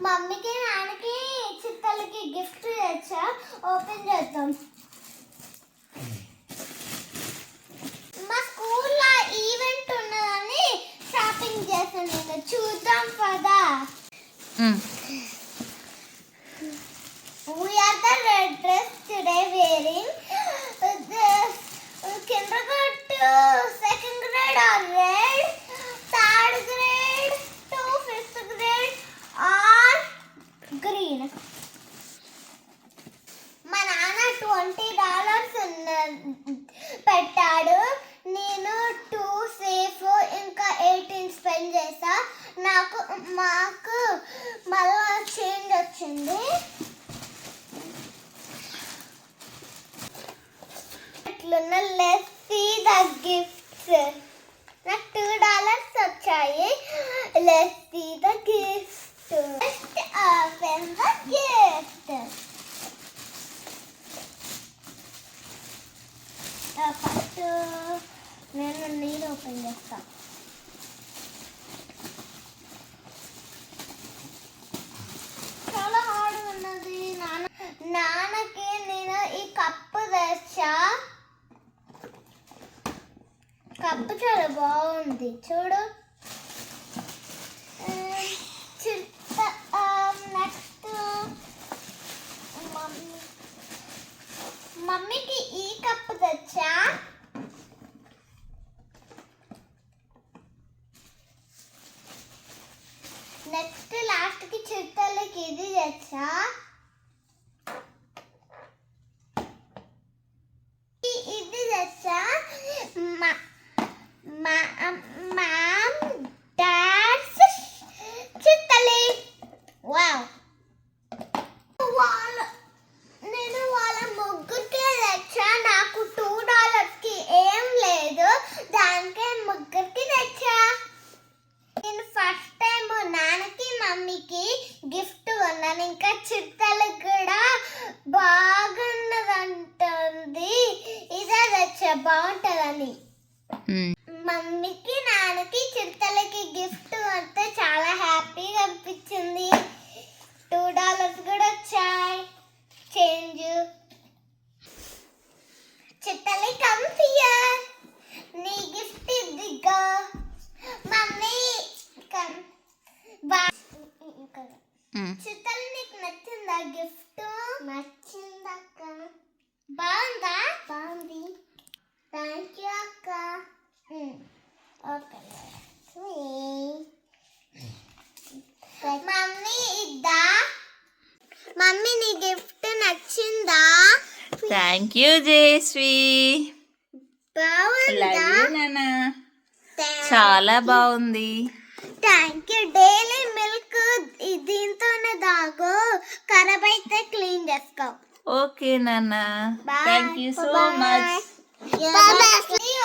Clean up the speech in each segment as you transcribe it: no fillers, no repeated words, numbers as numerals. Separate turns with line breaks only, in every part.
మమ్మీకి నాన్నకి చిత్తలకి గిఫ్ట్ తెచ్చా, ఓపెన్ చేద్దాం. మా స్కూల్లో ఈవెంట్ ఉన్నదని షాపింగ్ చేసాను నేను. చూద్దాం పదా. We are the red dress today wearing kindergarten, second grade are red, third grade to fifth grade are green. మా నాన్న $20 పెట్టాడు. నేను 2 సేఫ్ ఇంకా 18 స్పెండ్ చేసా. మాకు మళ్ళీ చేంజ్ వచ్చింది. Let's see the gifts. నాకు $2 వచ్చాయి. Let's see the gifts. Let's open the gift. First నేను ఓపెన్ చేస్తా. చాలా హార్డ్ ఉన్నది. నాన్నకి నేను ఈ కప్పు తెచ్చా. కప్పు చాలా బాగుంది చూడు. నెక్స్ట్ మమ్మీకి ఈ కప్పు తెచ్చా. నెక్స్ట్ లాస్ట్కి చిట్టలకి ఇది తెచ్చా. ఇది తెచ్చా. Mom, Dad's చిత్తలి. వావ్. నేను వాళ్ళ ముగ్గురికి తెచ్చా. నాకు $2కి ఏం లేదు, దానికే ముగ్గురికి తెచ్చా. నేను ఫస్ట్ టైం నాన్నకి మమ్మీకి గిఫ్ట్ కొన్నాను. ఇంకా చిత్తలకి కూడా బాగున్నదంటుంది. ఇదే తెచ్చా బాగుంటుందని. మమ్మీకి నాన్నకి చిత్తలకి గిఫ్ట్ అంటే చాలా హ్యాపీగా అనిపించింది. $2 కూడా వచ్చాయి చేంజ్. చిత్తలి కమ్ హియర్, నీ గిఫ్ట్ ఇదిగో. మమ్మీ చిత్తలి నీకు నచ్చిందా గిఫ్ట్? నచ్చిందక్క. బాగుందా? బాగుంది. థ్యాంక్ యూ అక్క. ఓకే మమ్మీ ఇద్దా. మమ్మీ నీ గిఫ్ట్ నచ్చిందా?
Thank you Jayashree.
బాగుందా?
చాలా బాగుంది.
Thank you. డైలీ మిల్క్ దీంతోనే తాగు, ఖరాబ్ అయితే క్లీన్ చేసుకో.
ఓకే నాన్న, థ్యాంక్ యూ సో మచ్.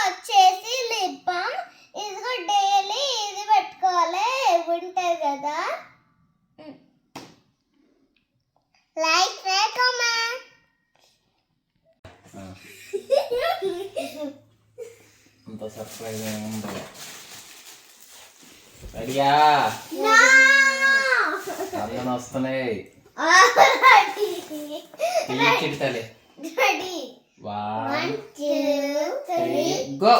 వచ్చేసి లిప్ బామ్. ఇదిగో డైలీ ఇది పెట్టుకోవాలి, ఉంటుంది కదా. Like comment.
అంత సర్ప్రైజ్ ఏముందో. రెడీయా? అందరం వస్తున్నాయి. చిడతలే.
రెడీ.
1 2 3 గో.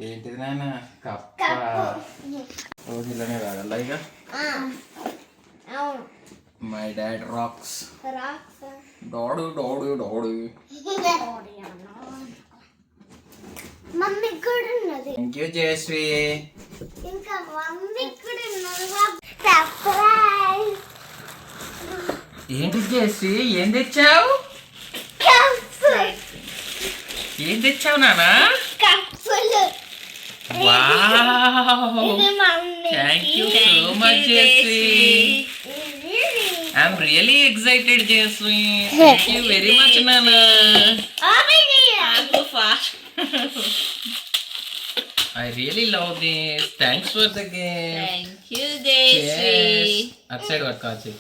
ఏంటిది నాన్న? కప్ప. రోజుల్లోనే రాగల ఇక. My dad rocks. Dad dad dad.
Mummy కూడా ఉన్నది.
Thank you Jayashree.
ఇంకా మమ్మీ కూడా ఉన్నది. సర్ప్రైజ్.
ఏంటి జయశ్రీ, ఏం తెచ్చావు? ఏం తెచ్చావు నానా?
కప్పులు.
Wow, thank you so much Jayashree. I'm really excited Jayashree. Thank you very much నానా. I really love this. Thanks for the gift.
Thank you Jayashree.
అట్ సైడ్ వర్క్ కాచి.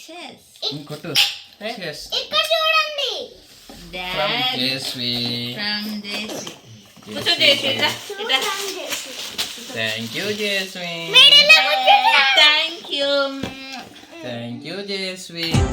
Cheers.
ఇంకొట్టు. Cheers.
ఇక్కడ చూడండి.
From Jayashree.
From Jayashree. కూర్చో చేసి ఇట్లా ఇట్లా
థ్యాంక్ యూ జేస్విన్
మెడలో కూర్చుంటా.
Thank you
thank you జేస్విన్